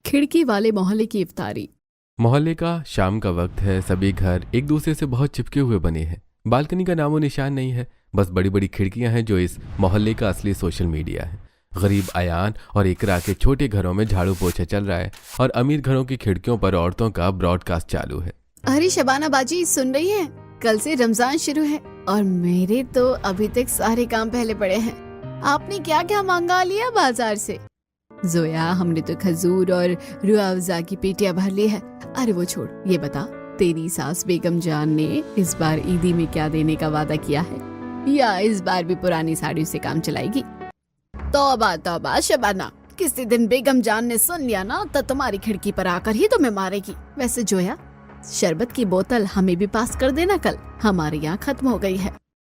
खिड़की वाले मोहल्ले की इफ्तारी। मोहल्ले का शाम का वक्त है। सभी घर एक दूसरे से बहुत चिपके हुए बने हैं। बालकनी का नामो निशान नहीं है, बस बड़ी बड़ी खिड़कियां हैं जो इस मोहल्ले का असली सोशल मीडिया है। गरीब अयान और इकरा के छोटे घरों में झाड़ू पोछा चल रहा है और अमीर घरों की खिड़कियों पर औरतों का ब्रॉडकास्ट चालू है। अरे शबाना बाजी, सुन रही है? कल से रमजान शुरू है और मेरे तो अभी तक सारे काम पहले पड़े हैं। आपने क्या क्या मंगा लिया बाजार से? जोया, हमने तो खजूर और रूह अफ़ज़ा की पेटियां भर ली है। अरे वो छोड़, ये बता तेरी सास बेगम जान ने इस बार ईदी में क्या देने का वादा किया है, या इस बार भी पुरानी साड़ी से काम चलाएगी? तौबा तौबा शबाना, किसी दिन बेगम जान ने सुन लिया ना तो तुम्हारी खिड़की पर आकर ही तुम्हें मारेगी। वैसे जोया, शरबत की बोतल हमें भी पास कर देना, कल हमारे यहाँ खत्म हो गई है।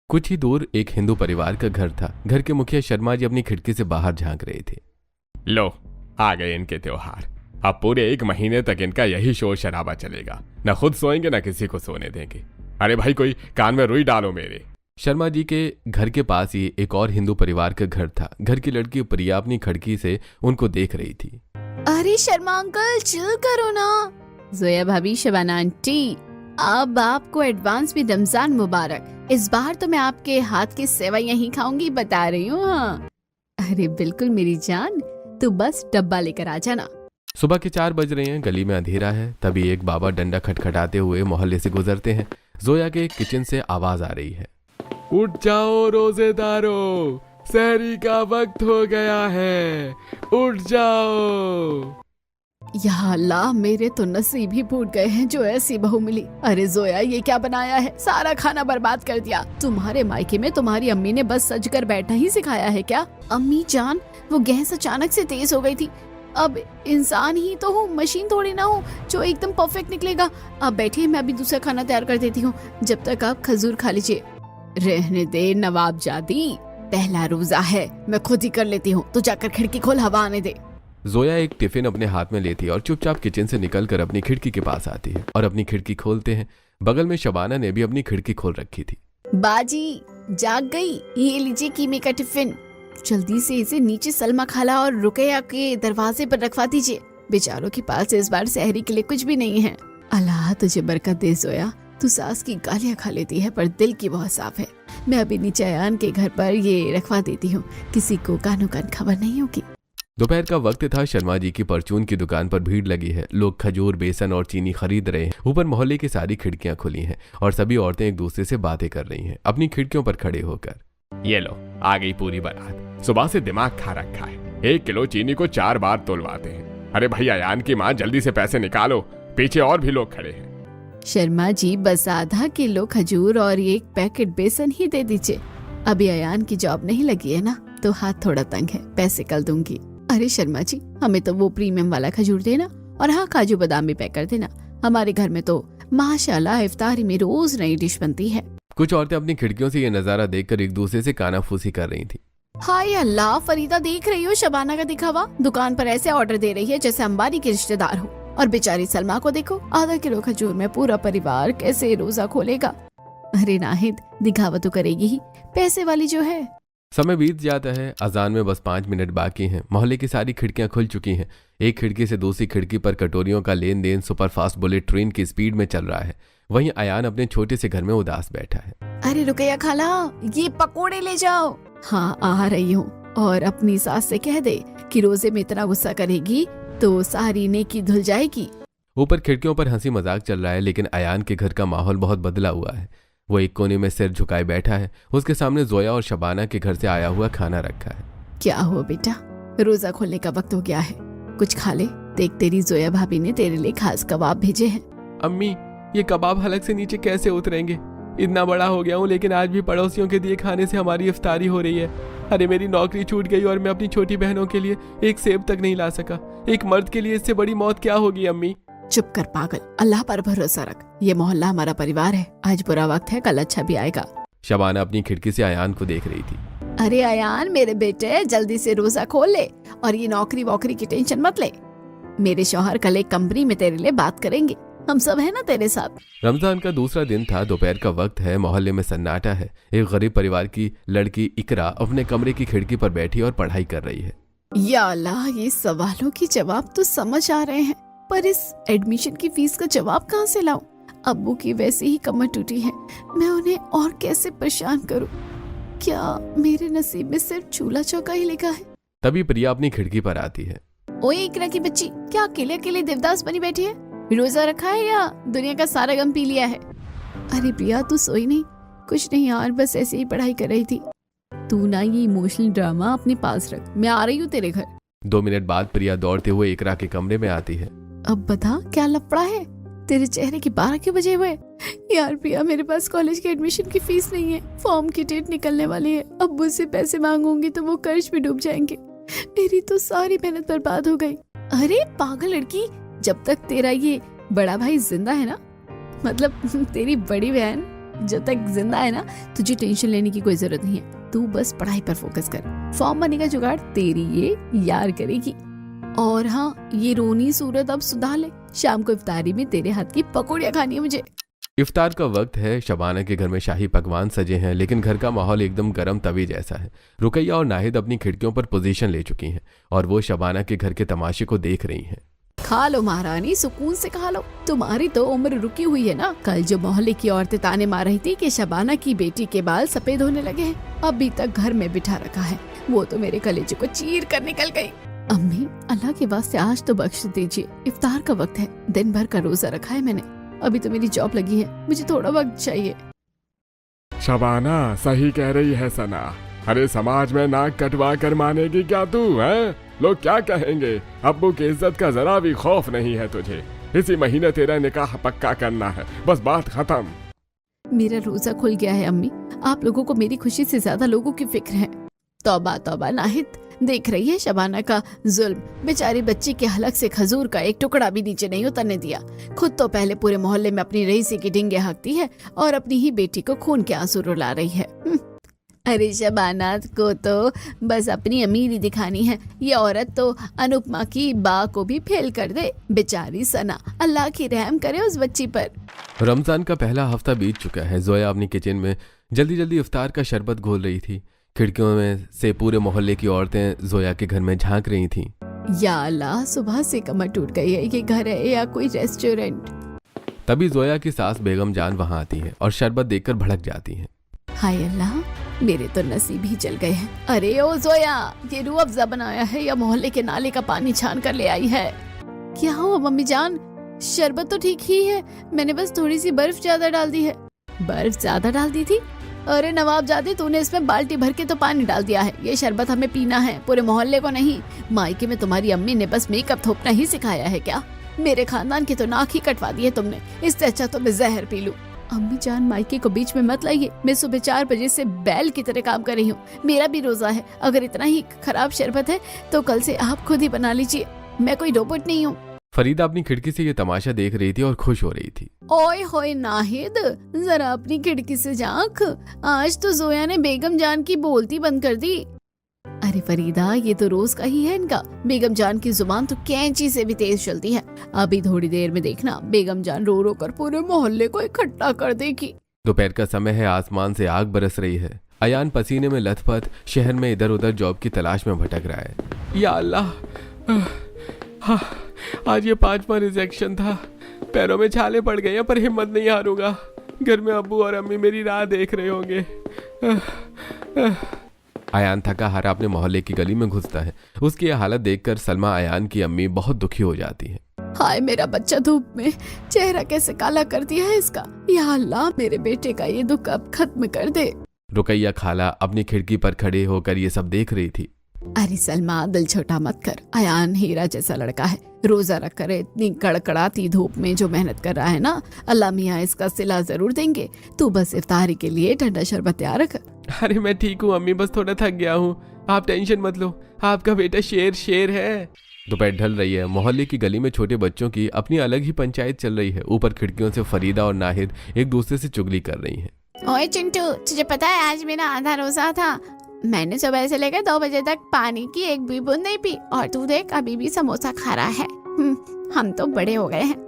कुछ ही दूर एक हिंदू परिवार का घर था। घर के मुखिया शर्मा जी अपनी खिड़की से बाहर झांक रहे थे। लो, आ गए इनके त्योहार। अब पूरे 1 महीने तक इनका यही शोर शराबा चलेगा। न खुद सोएंगे न किसी को सोने देंगे। अरे भाई, कोई कान में रुई डालो मेरे। शर्मा जी के घर के पास ही एक और हिंदू परिवार का घर था। घर की लड़की प्रिया अपनी खिड़की से उनको देख रही थी। अरे शर्मा अंकल, चिल करो ना। जोया भाभी, शबाना आंटी, अब आपको एडवांस में रमजान मुबारक। इस बार तो मैं आपके हाथ की सेवइयां ही खाऊंगी, बता रही हूँ। हाँ, अरे बिल्कुल मेरी जान, तू बस डब्बा लेकर आ जाना। सुबह के 4 बज रहे हैं। गली में अंधेरा है। तभी एक बाबा डंडा खटखटाते हुए मोहल्ले से गुजरते हैं। जोया के किचन से आवाज आ रही है, उठ जाओ रोजेदारों, सहरी का वक्त हो गया है, उठ जाओ। या अल्लाह, मेरे तो नसीब ही फूट गए हैं जो ऐसी बहू मिली। अरे जोया, ये क्या बनाया है? सारा खाना बर्बाद कर दिया। तुम्हारे मायके में तुम्हारी अम्मी ने बस सज कर बैठना ही सिखाया है क्या? अम्मी जान, वो गैस अचानक से तेज हो गई थी। अब इंसान ही तो हूँ, मशीन थोड़ी ना हूँ जो एकदम परफेक्ट निकलेगा। अब बैठिए, मैं अभी दूसरा खाना तैयार कर देती हूँ, जब तक आप खजूर खा लीजिए। रहने दे नवाब जादी, पहला रोजा है, मैं खुद ही कर लेती हूँ। तो जाकर खिड़की खोल, हवा आने दे। जोया एक टिफिन अपने हाथ में लेती है और चुपचाप किचन से निकलकर अपनी खिड़की के पास आती है और अपनी खिड़की खोलते हैं। बगल में शबाना ने भी अपनी खिड़की खोल रखी थी। बाजी जाग गई, ये लीजिए कीमे का टिफिन। जल्दी से इसे नीचे सलमा खाला और रुकैया के दरवाजे पर रखवा दीजिए। बेचारों के पास इस बार सहरी के लिए कुछ भी नहीं है। अल्लाह तुझे बरकत दे जोया, तू सास की गालियाँ खा लेती है पर दिल की बहुत साफ है। मैं अभी नीचे अयान के घर पर ये रखवा देती हूँ, किसी को कानो कान खबर नहीं होगी। दोपहर का वक्त था। शर्मा जी की परचून की दुकान पर भीड़ लगी है। लोग खजूर, बेसन और चीनी खरीद रहे हैं। ऊपर मोहल्ले की सारी खिड़कियां खुली हैं और सभी औरतें एक दूसरे से बातें कर रही हैं अपनी खिड़कियों पर खड़े होकर। ये लो, आ गई पूरी बारात। सुबह से दिमाग खा रखा है। 1 किलो चीनी को 4 बार तोलवाते हैं। अरे भाई अयान की माँ, जल्दी से पैसे निकालो, पीछे और भी लोग खड़े हैं। शर्मा जी, बस आधा किलो खजूर और 1 पैकेट बेसन ही दे दीजिए। अभी अयान की जॉब नहीं लगी है ना, तो हाथ थोड़ा तंग है, पैसे कल दूंगी। अरे शर्मा जी, हमें तो वो प्रीमियम वाला खजूर देना, और हाँ, काजू बादाम भी पैक कर देना। हमारे घर में तो माशाल्लाह इफ्तारी में रोज नई डिश बनती है। कुछ औरतें अपनी खिड़कियों से ये नजारा देखकर एक दूसरे से कानाफूसी कर रही थी। हाय अल्लाह, फरीदा देख रही हो शबाना का दिखावा? दुकान पर ऐसे ऑर्डर दे रही है जैसे अंबानी के रिश्तेदार हो। और बेचारी सलमा को देखो, आधा किलो खजूर में पूरा परिवार कैसे रोजा खोलेगा? अरे नाहिद, दिखावा तो करेगी ही, पैसे वाली जो है। समय बीत जाता है। अजान में बस 5 मिनट बाकी हैं। मोहल्ले की सारी खिड़कियां खुल चुकी हैं। एक खिड़की से दूसरी खिड़की पर कटोरियों का लेन देन सुपरफास्ट बुलेट ट्रेन की स्पीड में चल रहा है। वहीं अयान अपने छोटे से घर में उदास बैठा है। अरे रुकैया खाला, ये पकोड़े ले जाओ। हाँ, आ रही हूँ। और अपनी सास से कह दे कि रोजे में इतना गुस्सा करेगी तो सारी नेकी धुल जाएगी। ऊपर खिड़कियों पर हंसी मजाक चल रहा है, लेकिन अयान के घर का माहौल बहुत बदला हुआ है। वो एक कोने में सिर झुकाए बैठा है। उसके सामने जोया और शबाना के घर से आया हुआ खाना रखा है। क्या हो बेटा, रोजा खोलने का वक्त हो गया है, कुछ खा ले। देख, तेरी जोया भाभी ने तेरे लिए खास कबाब भेजे हैं। अम्मी, ये कबाब हलक से नीचे कैसे उतरेंगे? इतना बड़ा हो गया हूँ, लेकिन आज भी पड़ोसियों के दिए खाने से हमारी इफ्तारी हो रही है। अरे मेरी नौकरी छूट गई और मैं अपनी छोटी बहनों के लिए एक सेब तक नहीं ला सका। एक मर्द के लिए इससे बड़ी मौत क्या होगी अम्मी? चुप कर पागल, अल्लाह पर भरोसा रख। ये मोहल्ला हमारा परिवार है। आज बुरा वक्त है, कल अच्छा भी आएगा। शबाना अपनी खिड़की से अयान को देख रही थी। अरे अयान मेरे बेटे, जल्दी से रोजा खोल ले और ये नौकरी वोकरी की टेंशन मत ले। मेरे शौहर कल एक कंपनी में तेरे लिए बात करेंगे, हम सब है ना तेरे साथ। रमजान का दूसरा दिन था। दोपहर का वक्त है। मोहल्ले में सन्नाटा है। एक गरीब परिवार की लड़की इकरा अपने कमरे की खिड़की पर बैठी और पढ़ाई कर रही है। या अल्लाह, ये सवालों के जवाब तो समझ आ रहे हैं, पर इस एडमिशन की फीस का जवाब कहाँ से लाऊं? अब्बू की वैसे ही कमर टूटी है, मैं उन्हें और कैसे परेशान करूं? क्या मेरे नसीब में सिर्फ चूल्हा चौका ही लिखा है? तभी प्रिया अपनी खिड़की पर आती है। ओए इकरा की बच्ची, क्या अकेले अकेले देवदास बनी बैठी है? रोजा रखा है या दुनिया का सारा गम पी लिया है? अरे प्रिया, तू सोई नहीं? कुछ नहीं यार, बस ऐसे ही पढ़ाई कर रही थी। तू ना ये इमोशनल ड्रामा अपने पास रख, मैं आ रही हूँ तेरे घर। 2 मिनट बाद प्रिया दौड़ते हुए इकरा के कमरे में आती है। अब बता, क्या लफड़ा है? तेरे चेहरे के 12 क्यों बजे हुए? यार प्रिया, मेरे पास कॉलेज के एडमिशन की फीस नहीं है, फॉर्म की डेट निकलने वाली है, अब्बू से पैसे मांगूंगी तो वो कर्ज में डूब जाएंगे, मेरी तो सारी मेहनत बर्बाद हो गई। अरे पागल लड़की, जब तक तेरा ये बड़ा भाई जिंदा है ना, मतलब तेरी बड़ी बहन जब तक जिंदा है ना, तुझे टेंशन लेने की कोई जरूरत नहीं है। तू बस पढ़ाई पर फोकस कर, फॉर्म बनने का जुगाड़ तेरी ये यार करेगी। और हाँ, ये रोनी सूरत अब सुधार ले, शाम को इफ्तारी में तेरे हाथ की पकौड़ियाँ खानी है मुझे। इफ्तार का वक्त है। शबाना के घर में शाही पकवान सजे हैं, लेकिन घर का माहौल एकदम गर्म तवी जैसा है। रुकैया और नाहिद अपनी खिड़कियों पर पोजीशन ले चुकी हैं और वो शबाना के घर के तमाशे को देख रही हैं। खा लो महारानी, सुकून से खा लो, तुम्हारी तो उम्र रुकी हुई है ना। कल जो मोहल्ले की औरतें ताने मार रही थी कि शबाना की बेटी के बाल सफेद होने लगे हैं, अभी तक घर में बिठा रखा है, वो तो मेरे कलेजे को चीर कर निकल गई। अम्मी, अल्लाह के वास्ते आज तो बख्श दीजिए, इफ्तार का वक्त है, दिन भर का रोजा रखा है मैंने, अभी तो मेरी जॉब लगी है, मुझे थोड़ा वक्त चाहिए। शबाना सही कह रही है सना। अरे समाज में नाक कटवा कर मानेगी क्या तू है? लोग क्या कहेंगे? अब्बू की इज्जत का जरा भी खौफ नहीं है तुझे। इसी महीने तेरा निकाह पक्का करना है, बस बात खत्म। मेरा रोजा खुल गया है अम्मी, आप लोगों को मेरी खुशी से ज्यादा लोगों की फिक्र है। तौबा तौबा नाहिद, देख रही है शबाना का जुल्म, बेचारी बच्ची के हलक से खजूर का एक टुकड़ा भी नीचे नहीं उतरने दिया। खुद तो पहले पूरे मोहल्ले में अपनी रईसी की डिंगे हाँकती है और अपनी ही बेटी को खून के आंसू रुला रही है। अरे शबाना को तो बस अपनी अमीरी दिखानी है, ये औरत तो अनुपमा की बा को भी फेल कर दे। बेचारी सना, अल्लाह की रहम करे उस बच्ची पर। रमजान का पहला हफ्ता बीत चुका है। जोया अपनी किचन में जल्दी जल्दी इफ्तार का शरबत घोल रही थी। खिड़कियों में से पूरे मोहल्ले की औरतें जोया के घर में झांक रही थीं। या अल्लाह, सुबह से कमर टूट गई है, ये घर है या कोई रेस्टोरेंट? तभी जोया की सास बेगम जान वहां आती है और शरबत देखकर भड़क जाती हैं। हाय अल्लाह, मेरे तो नसीब ही चल गए हैं। अरे ओ जोया, ये रूह अफ़ज़ा बनाया है या मोहल्ले के नाले का पानी छान कर ले आई है? क्या हुआ मम्मी जान? शरबत तो ठीक ही है, मैंने बस थोड़ी सी बर्फ ज्यादा डाल दी है। बर्फ ज्यादा डाल दी थी? अरे नवाबजादे, तूने इसमें बाल्टी भर के तो पानी डाल दिया है। ये शरबत हमें पीना है, पूरे मोहल्ले को नहीं। मायके में तुम्हारी अम्मी ने बस मेकअप थोपना ही सिखाया है क्या? मेरे खानदान की तो नाक ही कटवा दी है तुमने, इससे अच्छा तो मैं जहर पी लूं। अम्मी जान, मायके को बीच में मत लाइए, मैं सुबह 4 बजे से बैल की तरह काम कर रही हूँ, मेरा भी रोजा है। अगर इतना ही खराब शरबत है तो कल से आप खुद ही बना लीजिए, मैं कोई रोबोट नहीं हूँ। फरीदा अपनी खिड़की से ये तमाशा देख रही थी और खुश हो रही थी। ओए होए नाहिद, जरा अपनी खिड़की से झांक, आज तो जोया ने बेगम जान की बोलती बंद कर दी। अरे फरीदा, ये तो रोज का ही है इनका। बेगम जान की जुबान तो कैंची से भी तेज चलती है। अभी थोड़ी देर में देखना, बेगम जान रो रो कर पूरे मोहल्ले को इकट्ठा कर देगी। दोपहर का समय है, आसमान से आग बरस रही है। अयान पसीने में लथपथ शहर में इधर उधर जॉब की तलाश में भटक रहा है। या अल्लाह, आज ये 5वां रिजेक्शन था। पैरों में छाले पड़ गए हैं, पर हिम्मत नहीं हारूंगा। घर में अब्बू और अम्मी मेरी राह देख रहे होंगे। अयान थका हारा अपने मोहल्ले की गली में घुसता है। उसकी यह हालत देखकर सलमा, अयान की अम्मी, बहुत दुखी हो जाती है। हाय मेरा बच्चा, धूप में चेहरा कैसे काला कर दिया है इसका। या अल्लाह, मेरे बेटे का ये दुख अब खत्म कर दे। रुकैया खाला अपनी खिड़की पर खड़े होकर ये सब देख रही थी। अरे सलमा, दिल छोटा मत कर। अयान हीरा जैसा लड़का है, रोजा रख कर इतनी कड़कड़ाती धूप में जो मेहनत कर रहा है ना, अल्लाह मियाँ इसका सिला जरूर देंगे। तू बस इफ्तारी के लिए ठंडा शरबत तैयार रख। अरे मैं ठीक हूँ अम्मी, बस थोड़ा थक गया हूँ, आप टेंशन मत लो, आपका बेटा शेर है। दोपहर ढल रही है। मोहल्ले की गली में छोटे बच्चों की अपनी अलग ही पंचायत चल रही है। ऊपर खिड़कियों से फरीदा और नाहिद एक दूसरे से चुगली कर रही हैं। ओए चिंटू, तुझे पता है आज मेरा आधा रोजा था। मैंने सुबह से लेकर 2 बजे तक पानी की एक भी बूंद नहीं पी, और तू देख अभी भी समोसा खा रहा है। हम तो बड़े हो गए हैं।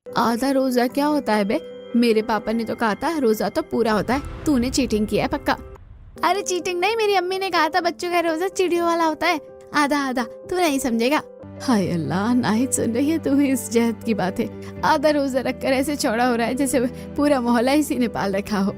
आधा रोजा क्या होता है बे? मेरे पापा ने तो कहा था रोजा तो पूरा होता है। तूने चीटिंग किया है पक्का? अरे चीटिंग नहीं, मेरी अम्मी ने कहा था बच्चों का रोजा चिड़ियों वाला होता है। आधा आधा, तू नहीं समझेगा। हाय अल्लाह, नाहिद सुन रही है तू इस जहद की बात है? आधा रोजा रखकर ऐसे चौड़ा हो रहा है जैसे पूरा मोहल्ला इसी ने पाल रखा हो।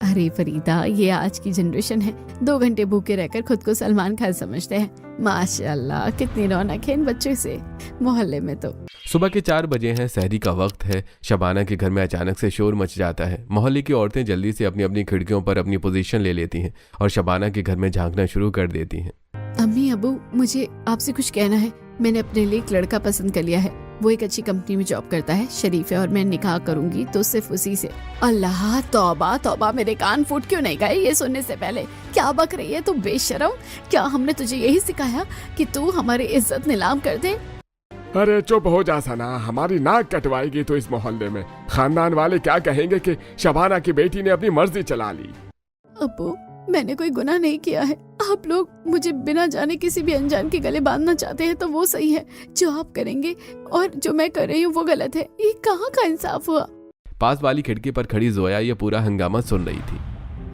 अरे फरीदा, ये आज की जनरेशन है, 2 घंटे भूखे रहकर खुद को सलमान खान समझते हैं। माशाल्लाह, कितनी रौनक है इन बच्चों से मोहल्ले में। तो सुबह के 4 बजे हैं, सहरी का वक्त है। शबाना के घर में अचानक से शोर मच जाता है। मोहल्ले की औरतें जल्दी से अपनी अपनी खिड़कियों पर अपनी पोजीशन ले लेती हैं और शबाना के घर में झांकना शुरू कर देती हैं। अम्मी अबू, मुझे आपसे कुछ कहना है। मैंने अपने लिए एक लड़का पसंद कर लिया है। वो एक अच्छी कंपनी में जॉब करता है, शरीफ है, और मैं निकाह करूंगी तो सिर्फ उसी से। अल्लाह, तौबा तौबा, मेरे कान फूट क्यों नहीं गए ये सुनने से पहले। क्या बक रही है तू बेशरम? क्या हमने तुझे यही सिखाया कि तू हमारी इज्जत नीलाम कर दे? अरे चुप हो जा सना, हमारी नाक कटवाएगी तो इस मोहल्ले में। खानदान वाले क्या कहेंगे कि शबाना की बेटी ने अपनी मर्जी चला ली। अब्बू, मैंने कोई गुनाह नहीं किया है। आप लोग मुझे बिना जाने किसी भी अनजान के गले बांधना चाहते हैं तो वो सही है। जो आप करेंगे और जो मैं कर रही हूँ वो गलत है। ये कहाँ का इंसाफ हुआ? पास वाली खिड़की पर खड़ी जोया ये पूरा हंगामा सुन रही थी।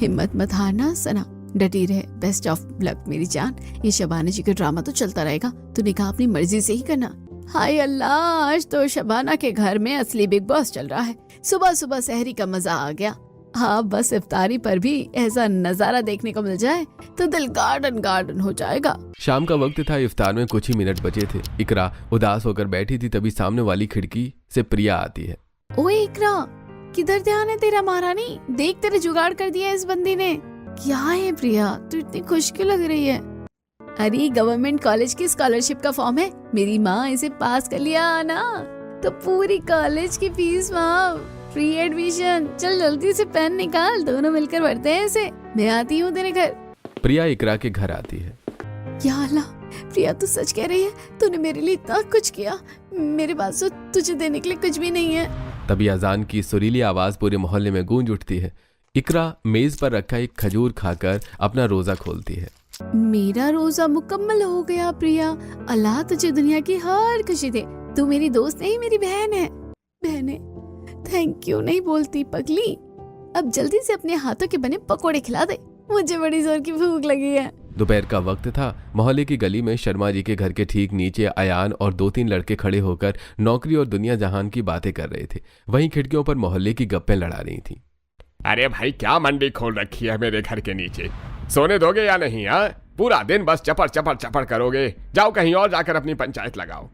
हिम्मत मत हारना सना, डटी रहे। बेस्ट ऑफ लक मेरी जान। ये शबाना जी का ड्रामा तो चलता रहेगा, तू निकाह अपनी मर्जी से ही करना। हाय अल्लाह, आज तो शबाना के घर में असली बिग बॉस चल रहा है। सुबह सुबह सहरी का मजा आ गया। हाँ, बस इफ्तारी पर भी ऐसा नजारा देखने को मिल जाए तो दिल गार्डन गार्डन हो जाएगा। शाम का वक्त था, इफ्तार में कुछ ही मिनट बचे थे। इकरा उदास होकर बैठी थी, तभी सामने वाली खिड़की से प्रिया आती है। ओए इकरा, किधर ध्यान है तेरा महारानी? देख, तेरे जुगाड़ कर दिया इस बंदी ने। क्या है प्रिया, तू इतनी खुश क्यों लग रही है? अरे गवर्नमेंट कॉलेज की स्कॉलरशिप का फॉर्म है, मेरी माँ इसे पास कर लिया ना, तो पूरी कॉलेज की फीस माफ, फ्री एडमिशन। चल जल्दी से पेन निकाल, दोनों मिलकर भरते हैं इसे। मैं आती हूँ तेरे घर। प्रिया इकरा के घर आती है। या अल्लाह, प्रिया तू सच कह रही है? तूने मेरे लिए इतना कुछ किया, मेरे पास तो तुझे देने के लिए कुछ भी नहीं है। तभी अजान की सुरीली आवाज पूरे मोहल्ले में गूंज उठती है। इकरा मेज पर रखा एक खजूर खाकर अपना रोजा खोलती है। मेरा रोजा मुकम्मल हो गया प्रिया। अल्लाह तुझे दुनिया की हर खुशी दे। तू मेरी दोस्त नहीं, मेरी बहन है। बहने थैंक यू नहीं बोलती पगली। अब जल्दी से अपने हाथों के बने पकोड़े खिला दे, मुझे बड़ी जोर की भूख लगी है। दोपहर का वक्त था। मोहल्ले की गली में शर्मा जी के घर के ठीक नीचे अयान और 2-3 लड़के खड़े होकर नौकरी और दुनिया जहान की बातें कर रहे थे। वहीं खिड़कियों पर मोहल्ले की गप्पें लड़ा रही थी। अरे भाई, क्या मंडी खोल रखी है मेरे घर के नीचे? सोने दोगे या नहीं? हाँ, पूरा दिन बस चपड़ चपड़ चपड़ करोगे। जाओ कहीं और जाकर अपनी पंचायत लगाओ।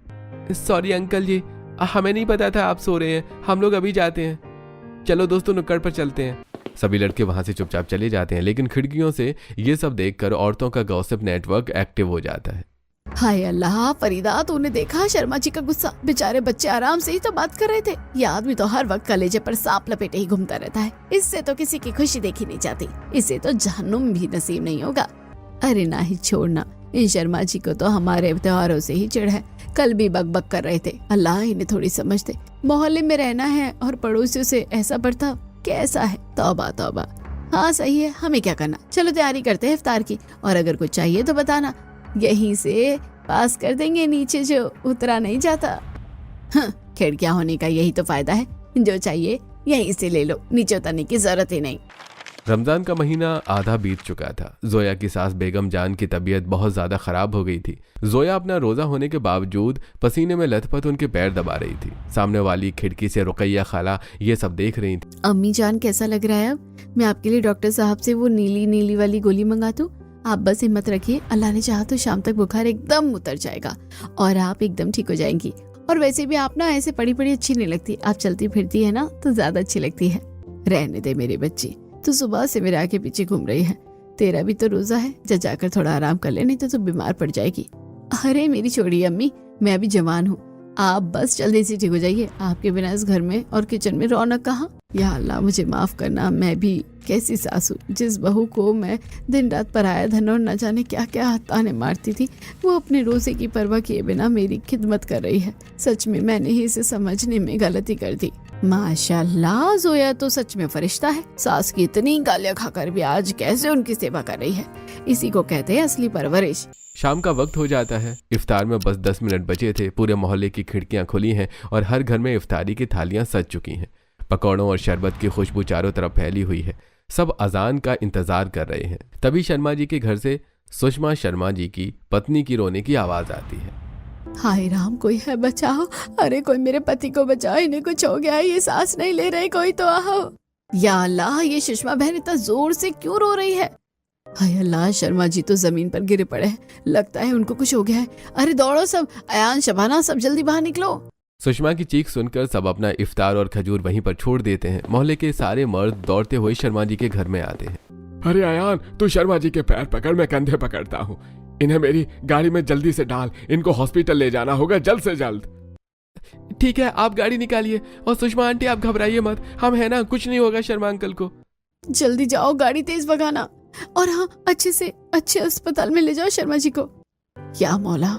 सॉरी अंकल जी, हमें नहीं पता था आप सो रहे हैं, हम लोग अभी जाते हैं। चलो दोस्तों, नुक्कड़ पर चलते हैं। सभी लड़के वहां से चुपचाप चले जाते हैं, लेकिन खिड़कियों से ये सब देखकर औरतों का गॉसिप नेटवर्क एक्टिव हो जाता है। हाय अल्लाह, फरीदा तूने देखा शर्मा जी का गुस्सा? बेचारे बच्चे आराम से ही तो बात कर रहे थे। ये आदमी तो हर वक्त कलेजे पर सांप लपेटे ही घूमता रहता है। इससे तो किसी की खुशी देखी नहीं जाती, इसे तो जहन्नुम भी नसीब नहीं होगा। अरे ना ही छोड़ना, इन शर्मा जी को तो हमारे त्योहारों से ही चिढ़ है। कल भी बकबक कर रहे थे, अल्लाह इन्हें थोड़ी समझते। मोहल्ले में रहना है और पड़ोसियों से ऐसा बर्ताव कैसा है? तौबा तौबा। हाँ सही है, हमें क्या करना। चलो तैयारी करते हैं इफ्तार की, और अगर कुछ चाहिए तो बताना, यहीं से पास कर देंगे नीचे जो उतरा नहीं जाता। हाँ, खिड़कियां होने का यही तो फायदा है, जो चाहिए यहीं से ले लो, नीचे उतरने की जरूरत ही नहीं। रमजान का महीना आधा बीत चुका था। जोया की सास बेगम जान की तबीयत बहुत ज्यादा खराब हो गई थी। जोया अपना रोजा होने के बावजूद पसीने में लथपथ उनके पैर दबा रही थी। सामने वाली खिड़की से रुकैया खाला ये सब देख रही थी। अम्मी जान कैसा लग रहा है अब? मैं आपके लिए डॉक्टर साहब से वो नीली नीली वाली गोली मंगा दूं? आप बस हिम्मत रखिए, अल्लाह ने चाहा तो शाम तक बुखार एकदम उतर जाएगा और आप एकदम ठीक हो जाएंगी। और वैसे भी आप ना ऐसे पड़ी पड़ी अच्छी नहीं लगती, आप चलती फिरती है ना तो ज्यादा अच्छी लगती है। रहने दे मेरी बच्ची, तू सुबह से मेरे आगे पीछे घूम रही है। तेरा भी तो रोजा है, जा जाकर थोड़ा आराम कर ले, नहीं तो तू बीमार पड़ जाएगी। अरे मेरी छोड़ी अम्मी, मैं अभी जवान हूँ, आप बस जल्दी से ठीक हो जाइए। आपके बिना इस घर में और किचन में रौनक कहाँ। या अल्लाह मुझे माफ करना, मैं भी कैसी सासू, जिस बहू को मैं दिन रात पराया धन और न जाने क्या क्या ताने मारती थी, वो अपने रोजे की परवाह किए बिना मेरी खिदमत कर रही है। सच में मैंने ही इसे समझने में गलती कर दी। माशाल्लाह, जोया तो सच में फरिश्ता है। सास की इतनी गालियां खाकर भी आज कैसे उनकी सेवा कर रही है, इसी को कहते हैं असली परवरिश। शाम का वक्त हो जाता है। इफ्तार में बस 10 मिनट बचे थे। पूरे मोहल्ले की खिड़कियां खुली हैं और हर घर में इफ्तारी की थालियां सज चुकी हैं। पकौड़ों और शरबत की खुशबू चारों तरफ फैली हुई है। सब अजान का इंतजार कर रहे हैं। तभी शर्मा जी के घर से सुषमा शर्मा जी की पत्नी की रोने की आवाज आती है। हाय राम, कोई है बचाओ, अरे कोई मेरे पति को बचाओ, इन्हें कुछ हो गया है, ये सांस नहीं ले रहे, कोई तो आओ। या अल्लाह, ये सुषमा बहन इतना जोर से क्यों रो रही है? हाय अल्लाह, शर्मा जी तो जमीन पर गिरे पड़े हैं, लगता है उनको कुछ हो गया है। अरे दौड़ो सब, अयान, शबाना, सब जल्दी बाहर निकलो। सुषमा की चीख सुनकर सब अपना इफ्तार और खजूर वहीं पर छोड़ देते हैं। मोहल्ले के सारे मर्द दौड़ते हुए शर्मा जी के घर में आते हैं। अरे अयान, तू शर्मा जी के पैर पकड़, मैं कंधे पकड़ता हूँ। इन्हें मेरी गाड़ी में जल्दी से डाल, इनको हॉस्पिटल ले जाना होगा जल्द से जल्द। ठीक है, आप गाड़ी निकालिए। और सुषमा आंटी, आप घबराइए मत, हम है ना, कुछ नहीं होगा शर्मा अंकल को। जल्दी जाओ, गाड़ी तेज भगाना, और हाँ, अच्छे अस्पताल में ले जाओ शर्मा जी को। या मौला,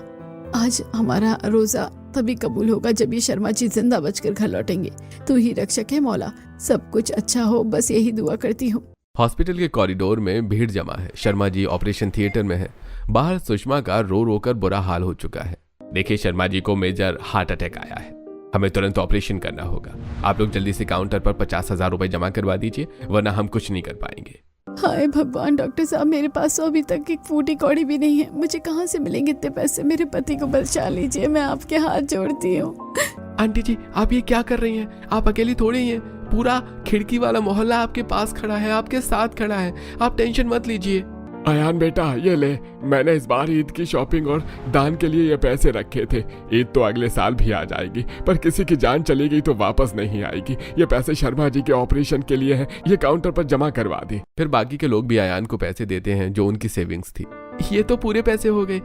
आज हमारा रोजा तभी कबूल होगा जब ये शर्मा जी जिंदा बचकर घर लौटेंगे। तू ही रक्षक है मौला, सब कुछ अच्छा हो, बस यही दुआ करती हूँ। हॉस्पिटल के कॉरिडोर में भीड़ जमा है। शर्मा जी ऑपरेशन थिएटर में है। बाहर सुषमा का रो रो कर बुरा हाल हो चुका है। देखिए, शर्मा जी को मेजर हार्ट अटैक आया है, हमें तुरंत ऑपरेशन करना होगा। आप लोग जल्दी से काउंटर पर 50,000 रुपए जमा करवा दीजिए, वरना हम कुछ नहीं कर पाएंगे। हाय भगवान, डॉक्टर साहब, मेरे पास तो अभी तक एक फूटी कौड़ी भी नहीं है, मुझे कहाँ से मिलेंगे इतने पैसे? मेरे पति को बचा लीजिए, मैं आपके हाथ जोड़ती हूँ। आंटी जी, आप ये क्या कर रही हैं? आप अकेली थोड़ी हैं, पूरा खिड़की वाला मोहल्ला आपके पास खड़ा है, आपके साथ खड़ा है, आप टेंशन मत लीजिए। अयान बेटा, ये ले, मैंने इस बार ईद की शॉपिंग और दान के लिए ये पैसे रखे थे। ईद तो अगले साल भी आ जाएगी, पर किसी की जान चली गई तो वापस नहीं आएगी। ये पैसे शर्मा जी के ऑपरेशन के लिए हैं, ये काउंटर पर जमा करवा दी। फिर बाकी के लोग भी अयान को पैसे देते हैं जो उनकी सेविंग्स थी। ये तो पूरे पैसे हो गए,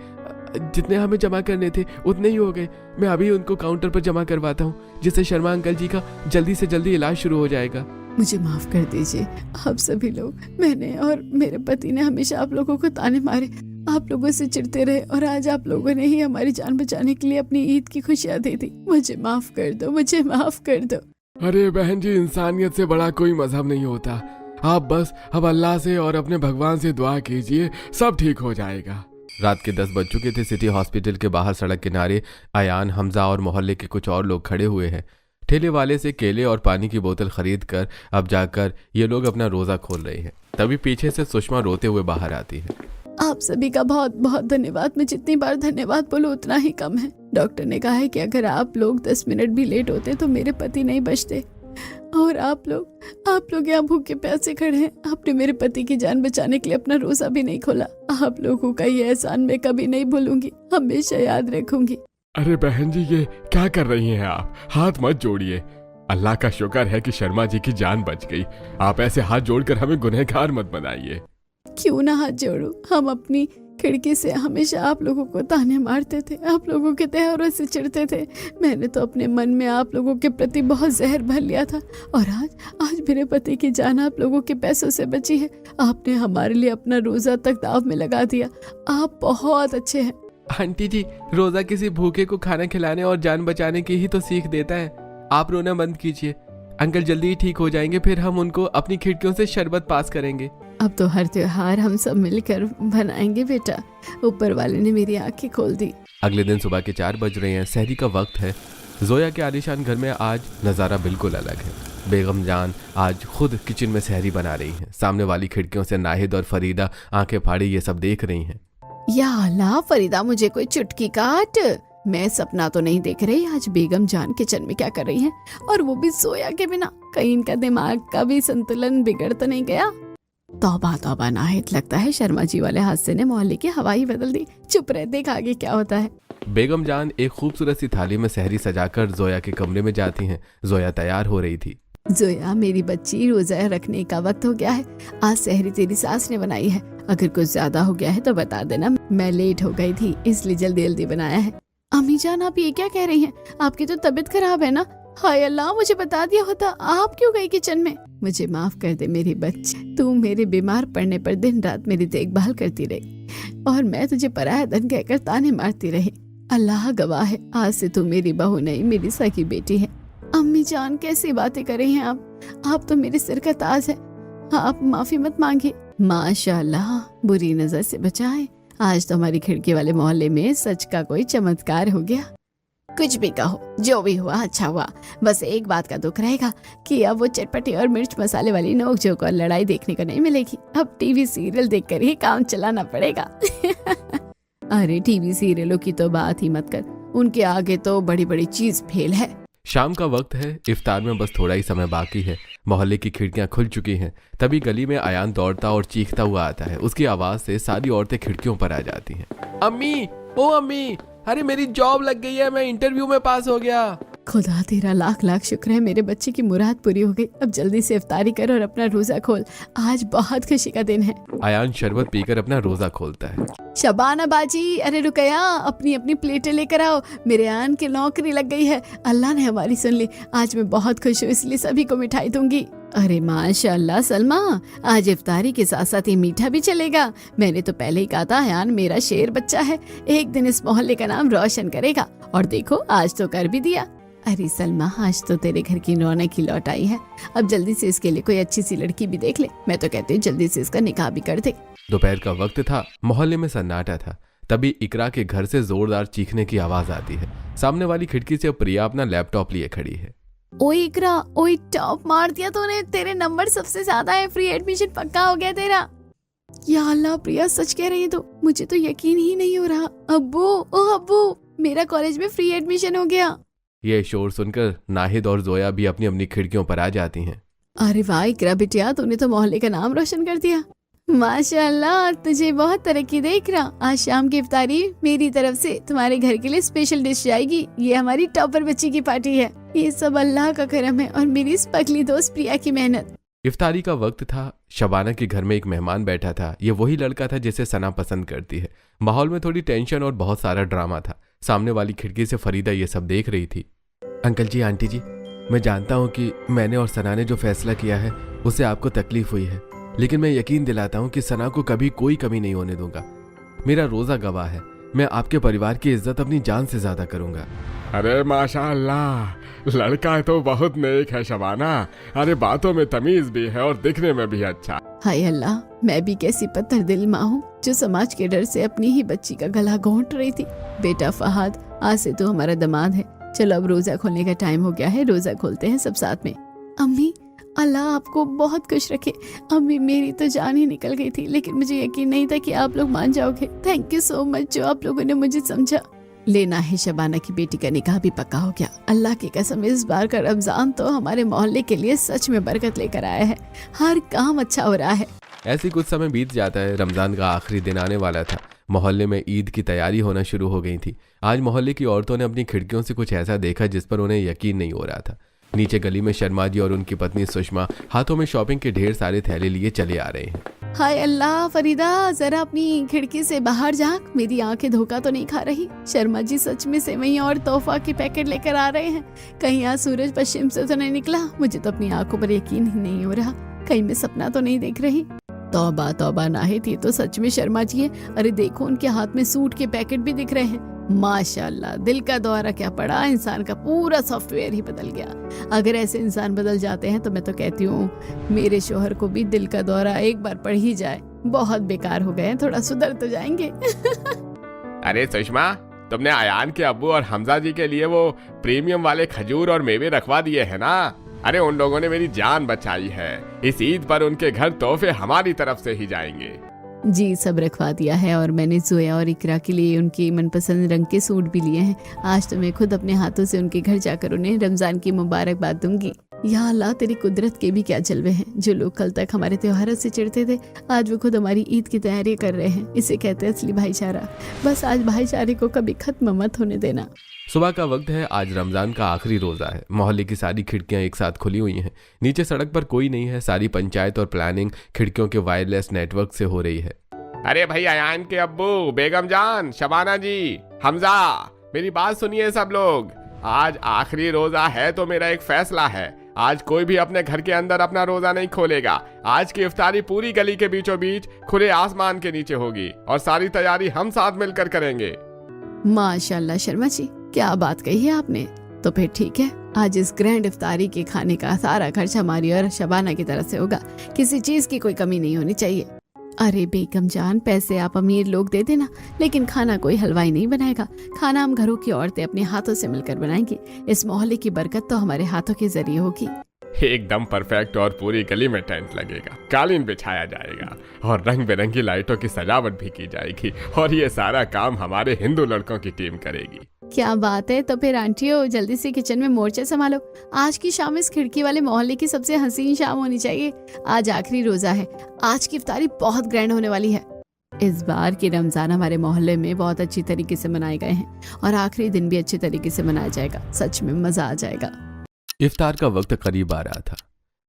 जितने हमें जमा करने थे उतने ही हो गए। मैं अभी उनको काउंटर पर जमा करवाता हूँ, जिससे शर्मा अंकल जी का जल्दी से जल्दी इलाज शुरू हो जाएगा। मुझे माफ कर दीजिए आप सभी लोग, मैंने और मेरे पति ने हमेशा आप लोगों को ताने मारे, आप लोगों से चिढ़ते रहे, और आज आप लोगों ने ही हमारी जान बचाने के लिए अपनी ईद की खुशियां दी थी। मुझे माफ कर दो, मुझे माफ कर दो। अरे बहन जी, इंसानियत से बड़ा कोई मजहब नहीं होता। आप बस अब अल्लाह से और अपने भगवान से दुआ कीजिए, सब ठीक हो जाएगा। रात के 10 बज चुके थे। सिटी हॉस्पिटल के बाहर सड़क किनारे अयान, हमजा और मोहल्ले के कुछ और लोग खड़े हुए हैं। ठेले वाले से केले और पानी की बोतल खरीद कर अब जाकर ये लोग अपना रोजा खोल रहे हैं। तभी पीछे से सुषमा रोते हुए बाहर आती है। आप सभी का बहुत बहुत धन्यवाद, मैं जितनी बार धन्यवाद बोलूं उतना ही कम है। डॉक्टर ने कहा है कि अगर आप लोग 10 मिनट भी लेट होते तो मेरे पति नहीं बचते, और आप लोग यहाँ भूखे प्यासे खड़े हैं। आपने मेरे पति की जान बचाने के लिए अपना रोजा भी नहीं खोला। आप लोगों का ये एहसान मैं कभी नहीं भूलूंगी, हमेशा याद रखूंगी। अरे बहन जी, ये क्या कर रही हैं आप? हाथ मत जोड़िए। अल्लाह का शुक्र है कि शर्मा जी की जान बच गई। आप ऐसे हाथ जोड़कर हमें गुनहगार मत बनाइए। क्यों ना हाथ जोड़ू, हम अपनी खिड़की से हमेशा आप लोगों को ताने मारते थे, आप लोगों के त्योहारों से चिढ़ते थे। मैंने तो अपने मन में आप लोगों के प्रति बहुत जहर भर लिया था, और आज मेरे पति की जान आप लोगों के पैसों से बची है। आपने हमारे लिए अपना रोजा तक दाव में लगा दिया। आप बहुत अच्छे हैं। आंटी जी, रोजा किसी भूखे को खाना खिलाने और जान बचाने की ही तो सीख देता है। आप रोना बंद कीजिए, अंकल जल्दी ही ठीक हो जाएंगे, फिर हम उनको अपनी खिड़कियों से शरबत पास करेंगे। अब तो हर त्योहार हम सब मिलकर बनाएंगे बेटा, ऊपर वाले ने मेरी आंखें खोल दी। अगले दिन सुबह के 4 बज रहे हैं, सहरी का वक्त है। जोया के आलीशान घर में आज नज़ारा बिल्कुल अलग है। बेगम जान आज खुद किचन में सहरी बना रही हैं। सामने वाली खिड़कियों से नाहिद और फरीदा आंखें फाड़ी ये सब देख रही हैं। या अल्लाह, फरीदा मुझे कोई चुटकी काट, मैं सपना तो नहीं देख रही। आज बेगम जान किचन में क्या कर रही हैं, और वो भी सोया के बिना। कहीं इनका दिमाग का भी संतुलन बिगड़ तो नहीं गया? तौबा तौबा नाहिद, लगता है शर्मा जी वाले हादसे ने मोहल्ले की हवा ही बदल दी। चुप रह, देख आगे क्या होता है। बेगम जान एक खूबसूरत सी थाली में सहरी सजाकर जोया के कमरे में जाती हैं। जोया तैयार हो रही थी। जोया मेरी बच्ची, रोजा रखने का वक्त हो गया है। आज सहरी तेरी सास ने बनाई है, अगर कुछ ज्यादा हो गया है तो बता देना, मैं लेट हो गई थी इसलिए जल्दी जल्दी बनाया है। अम्मी जान, आप ये क्या कह रही हैं? आपकी तो तबीयत खराब है ना? हाय अल्लाह, मुझे बता दिया होता, आप क्यों गई किचन में? मुझे माफ कर दे मेरी बच्ची, तू मेरे बीमार पड़ने पर दिन रात मेरी देखभाल करती रही, और मैं तुझे पराया धन कहकर ताने मारती रही। अल्लाह गवाह है, आज से तू मेरी बहू नहीं, मेरी सगी बेटी है। अम्मी जान, कैसी बातें कर रही हैं आप तो मेरे सिर का ताज है। आप माफी मत मांगिए। माशाअल्लाह, बुरी नजर से बचाए, आज तो हमारी खिड़की वाले मोहल्ले में सच का कोई चमत्कार हो गया। कुछ भी कहो, जो भी हुआ अच्छा हुआ। बस एक बात का दुख रहेगा कि अब वो चटपटी और मिर्च मसाले वाली नोक-झोंक और लड़ाई देखने को नहीं मिलेगी। अब टीवी सीरियल देखकर ही काम चलाना पड़ेगा। अरे टीवी सीरियलों की तो बात ही मत कर, उनके आगे तो बड़ी बड़ी चीज फेल है। शाम का वक्त है, इफ्तार में बस थोड़ा ही समय बाकी है। मोहल्ले की खिड़कियां खुल चुकी हैं। तभी गली में अयान दौड़ता और चीखता हुआ आता है। उसकी आवाज से सारी औरतें खिड़कियों पर आ जाती हैं। अम्मी, ओ अम्मी, अरे मेरी जॉब लग गई है, मैं इंटरव्यू में पास हो गया। खुदा तेरा लाख लाख शुक्र है, मेरे बच्चे की मुराद पूरी हो गई। अब जल्दी से इफ्तारी कर और अपना रोजा खोल, आज बहुत खुशी का दिन है। अयान शरबत पीकर अपना रोजा खोलता है। शबाना बाजी, अरे रुकया, अपनी अपनी प्लेटें लेकर आओ, मेरे आन की नौकरी लग गई है। अल्लाह ने हमारी सुन ली। आज मैं बहुत खुश हूँ, इसलिए सभी को मिठाई दूंगी। अरे माशाअल्लाह सलमा, आज इफ्तारी के साथ साथ ये मीठा भी चलेगा। मैंने तो पहले ही कहा था अयान मेरा शेर बच्चा है, एक दिन इस मोहल्ले का नाम रोशन करेगा। और देखो आज तो कर भी दिया। अरे सलमा, आज तो तेरे घर की रौनक ही लौट आई है। अब जल्दी से इसके लिए कोई अच्छी सी लड़की भी देख ले। मैं तो कहती हूँ जल्दी से इसका निकाह भी कर दे। दोपहर का वक्त था, मोहल्ले में सन्नाटा था। तभी इकरा के घर से जोरदार चीखने की आवाज आती है। सामने वाली खिड़की से प्रिया अपना लैपटॉप लिए खड़ी है। ओए इकरा, ओए टॉप मार दिया तूने, तेरे नंबर सबसे ज्यादा है, फ्री एडमिशन पक्का हो गया तेरा। या अल्लाह प्रिया, सच कह रही है तो? मुझे तो यकीन ही नहीं हो रहा। अब्बू, ओ अब्बू, मेरा कॉलेज में फ्री एडमिशन हो गया। ये शोर सुनकर नाहिद और जोया भी अपनी अपनी खिड़कियों पर आ जाती हैं। अरे वाह इकरा बिटिया, तूने तो मोहल्ले का नाम रोशन कर दिया। माशाअल्लाह, तुझे बहुत तरक्की दे इकरा। आज शाम की इफ्तारी मेरी तरफ से तुम्हारे घर के लिए स्पेशल डिश जाएगी। ये हमारी टॉपर बच्ची की पार्टी है। ये सब अल्लाह का करम है और मेरी इस पगली दोस्त प्रिया की मेहनत। इफ्तारी का वक्त था। शबाना के घर में एक मेहमान बैठा था। ये वही लड़का था जिसे सना पसंद करती है। माहौल में थोड़ी टेंशन और बहुत सारा ड्रामा था। सामने वाली खिड़की से फरीदा ये सब देख रही थी। अंकल जी, आंटी जी, मैं जानता हूँ कि मैंने और सना ने जो फैसला किया है उससे आपको तकलीफ हुई है, लेकिन मैं यकीन दिलाता हूँ कि सना को कभी कोई कमी नहीं होने दूंगा। मेरा रोजा गवाह है, मैं आपके परिवार की इज्जत अपनी जान से ज्यादा करूंगा। अरे माशाअल्लाह, लड़का तो बहुत नेक है शबाना। अरे बातों में तमीज भी है और दिखने में भी अच्छा। हाय अल्लाह, मैं भी कैसी पत्थर दिल माँ हूँ जो समाज के डर से अपनी ही बच्ची का गला घोंट रही थी। बेटा फहाद, आज से तो हमारा दामाद है। चलो अब रोजा खोलने का टाइम हो गया है, रोजा खोलते हैं सब साथ में। अम्मी, अल्लाह आपको बहुत खुश रखे। अम्मी, मेरी तो जान ही निकल गई थी, लेकिन मुझे यकीन नहीं था कि आप लोग मान जाओगे। थैंक यू सो मच जो आप लोगों ने मुझे समझा। लेना है शबाना की बेटी का निकाह भी पक्का हो गया। अल्लाह की कसम, इस बार का रमजान तो हमारे मोहल्ले के लिए सच में बरकत लेकर आया है। हर काम अच्छा हो रहा है। ऐसी कुछ समय बीत जाता है। रमजान का आखिरी दिन आने वाला था। मोहल्ले में ईद की तैयारी होना शुरू हो गई थी। आज मोहल्ले की औरतों ने अपनी खिड़कियों से कुछ ऐसा देखा जिस पर उन्हें यकीन नहीं हो रहा था। नीचे गली में शर्मा जी और उनकी पत्नी सुषमा हाथों में शॉपिंग के ढेर सारे थैले लिए चले आ रहे हैं। हाय अल्लाह, फरीदा जरा अपनी खिड़की से बाहर झांक, मेरी आंखें धोखा तो नहीं खा रही। शर्मा जी सच में सेवइयां और तोहफा के पैकेट लेकर आ रहे हैं। कहीं आज सूरज पश्चिम से तो नहीं निकला? मुझे तो अपनी आंखों पर यकीन ही नहीं हो रहा। कहीं मैं सपना तो नहीं देख रही? तौबा तौबा, नाहिद, ये तो सच में शर्मा जी है। अरे देखो, उनके हाथ में सूट के पैकेट भी दिख रहे हैं। माशाल्लाह, दिल का दौरा क्या पड़ा, इंसान का पूरा सॉफ्टवेयर ही बदल गया। अगर ऐसे इंसान बदल जाते हैं तो मैं तो कहती हूँ मेरे शोहर को भी दिल का दौरा एक बार पड़ ही जाए। बहुत बेकार हो गए हैं, थोड़ा सुधर तो जाएंगे। अरे सुषमा, तुमने अयान के अब्बू और हमजा जी के लिए वो प्रीमियम वाले खजूर और मेवे रखवा दिए हैं ना? अरे उन लोगों ने मेरी जान बचाई है। इस ईद पर उनके घर तोहफे हमारी तरफ से ही जाएंगे। जी, सब रखवा दिया है और मैंने जोया और इकरा के लिए उनके मनपसंद रंग के सूट भी लिए हैं। आज तो मैं खुद अपने हाथों से उनके घर जाकर उन्हें रमजान की मुबारकबाद दूंगी। या अल्लाह, तेरी कुदरत के भी क्या जलवे हैं। जो लोग कल तक हमारे त्योहारों से चिढ़ते थे, आज वो खुद हमारी ईद की तैयारी कर रहे हैं। इसे कहते हैं असली भाईचारा। बस आज भाईचारे को कभी खत्म मत होने देना। सुबह का वक्त है। आज रमजान का आखिरी रोजा है। मोहल्ले की सारी खिड़कियां एक साथ खुली हुई हैं। नीचे सड़क पर कोई नहीं है। सारी पंचायत और प्लानिंग खिड़कियों के वायरलेस नेटवर्क से हो रही है। अरे भाई, अयान के अब्बू, बेगम जान, शबाना जी, हमजा, मेरी बात सुनिए सब लोग। आज आखिरी रोजा है तो मेरा एक फैसला है। आज कोई भी अपने घर के अंदर अपना रोजा नहीं खोलेगा। आज की इफ्तारी पूरी गली के बीचों बीच खुले आसमान के नीचे होगी और सारी तैयारी हम साथ मिलकर करेंगे। माशाल्लाह शर्मा जी, क्या बात कही है आपने। तो फिर ठीक है, आज इस ग्रैंड इफ्तारी के खाने का सारा खर्च हमारी और शबाना की तरफ से होगा। किसी चीज की कोई कमी नहीं होनी चाहिए। अरे बेगम जान, पैसे आप अमीर लोग दे देना, लेकिन खाना कोई हलवाई नहीं बनाएगा। खाना हम घरों की औरतें अपने हाथों से मिलकर बनाएंगी। इस मोहल्ले की बरकत तो हमारे हाथों के जरिए होगी। एकदम परफेक्ट। और पूरी गली में टेंट लगेगा, कालीन बिछाया जाएगा और रंग बिरंगी लाइटों की सजावट भी की जाएगी। और ये सारा काम हमारे हिंदू लड़कों की टीम करेगी। क्या बात है। तो फिर आंटियों, जल्दी से किचन में मोर्चा संभालो। आज की शाम इस खिड़की वाले मोहल्ले की सबसे हसीन शाम होनी चाहिए। आज आखिरी रोजा है। आज की इफ्तारी बहुत ग्रैंड होने वाली है। इस बार की रमजान हमारे मोहल्ले में बहुत अच्छी तरीके से मनाए गए हैं और आखिरी दिन भी अच्छे तरीके से मनाया जाएगा। सच में मजा आ जाएगा। इफ्तार का वक्त करीब आ रहा था।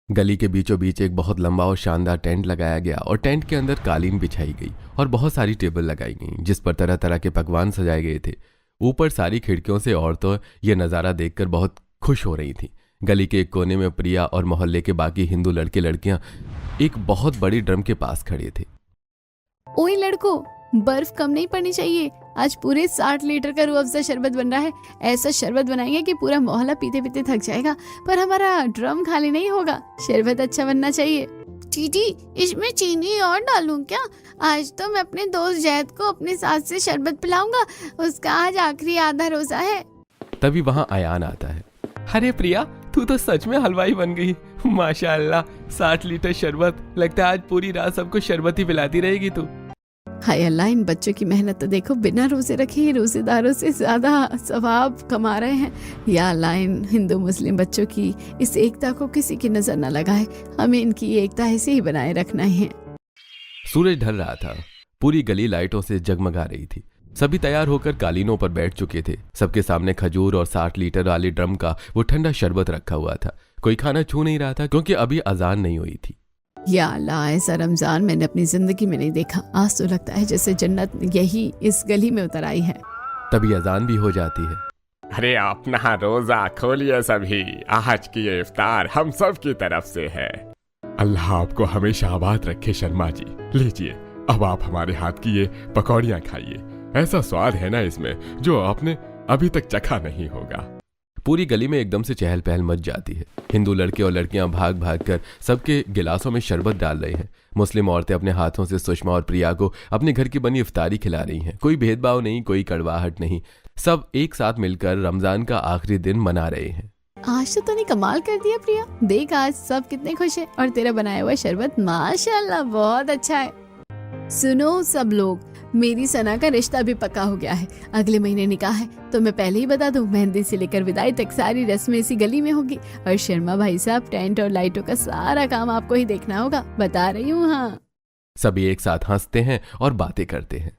गली के बीचों बीच एक बहुत लंबा और शानदार टेंट लगाया गया और टेंट के अंदर कालीन बिछाई गई और बहुत सारी टेबल लगाई गई जिस पर तरह तरह के पकवान सजाए गए थे। ऊपर सारी खिड़कियों से औरतें ये नज़ारा देखकर बहुत खुश हो रही थीं। गली के एक कोने में प्रिया और मोहल्ले के बाकी हिंदू लड़के लड़कियां एक बहुत बड़ी ड्रम के पास खड़े थे। ओए लड़कों, बर्फ कम नहीं पड़नी चाहिए। आज पूरे 60 लीटर का रूह अफ़ज़ा शरबत बन रहा है। ऐसा शरबत बनाएंगे कि पूरा मोहल्ला पीते पीते थक जाएगा, पर हमारा ड्रम खाली नहीं होगा। शरबत अच्छा बनना चाहिए। टीटी, इसमें चीनी और डालूं क्या? आज तो मैं अपने दोस्त जैद को अपने साथ से शरबत पिलाऊंगा। उसका आज आखिरी आधा रोजा है। तभी वहां अयान आता है। अरे प्रिया, तू तो सच में हलवाई बन गई। माशाअल्लाह, 60 लीटर शरबत। लगता है आज पूरी रात सबको शरबत ही पिलाती रहेगी तू। हाय अल्लाह, इन बच्चों की मेहनत तो देखो। बिना रोजे रखे ही रोजेदारों से ज्यादा सवाब कमा रहे हैं। या अल्लाह, इन हिंदू मुस्लिम बच्चों की इस एकता को किसी की नजर न लगाए। हमें इनकी एकता ऐसे ही बनाए रखना है। सूरज ढल रहा था। पूरी गली लाइटों से जगमगा रही थी। सभी तैयार होकर कालीनों पर बैठ चुके थे। सबके सामने खजूर और 60 लीटर वाले ड्रम का वो ठंडा शरबत रखा हुआ था। कोई खाना छू नहीं रहा था क्योंकि अभी अजान नहीं हुई थी। या अल्लाह, ऐसा रमजान मैंने अपनी जिंदगी में नहीं देखा। आज तो लगता है जैसे जन्नत यही इस गली में उतर आई है। तभी अजान भी हो जाती है। अरे अपना रोजा खोलिए सभी। आज की ये इफ्तार हम सब की तरफ से है। अल्लाह आपको हमेशा आबाद रखे शर्मा जी। लीजिए, अब आप हमारे हाथ की ये पकौड़ियाँ खाइए। ऐसा स्वाद है ना इसमें जो आपने अभी तक चखा नहीं होगा। पूरी गली में एकदम से चहल पहल मच जाती है। हिंदू लड़के और लड़कियां भाग भाग कर सबके गिलासों में शरबत डाल रहे हैं। मुस्लिम औरतें अपने हाथों से सुषमा और प्रिया को अपने घर की बनी इफ्तारी खिला रही हैं। कोई भेदभाव नहीं, कोई कड़वाहट नहीं। सब एक साथ मिलकर रमजान का आखिरी दिन मना रहे हैं। आज तो तूने कमाल कर दिया प्रिया। देख आज सब कितने खुश हैं और तेरा बनाया हुआ शरबत माशाल्लाह बहुत अच्छा है। सुनो सब लोग, मेरी सना का रिश्ता भी पक्का हो गया है। अगले महीने निकाह है। तो मैं पहले ही बता दूं, मेहंदी से लेकर विदाई तक सारी रस्में इसी गली में होगी। और शर्मा भाई साहब, टेंट और लाइटों का सारा काम आपको ही देखना होगा। बता रही हूँ। हाँ, सभी एक साथ हंसते हैं और बातें करते हैं।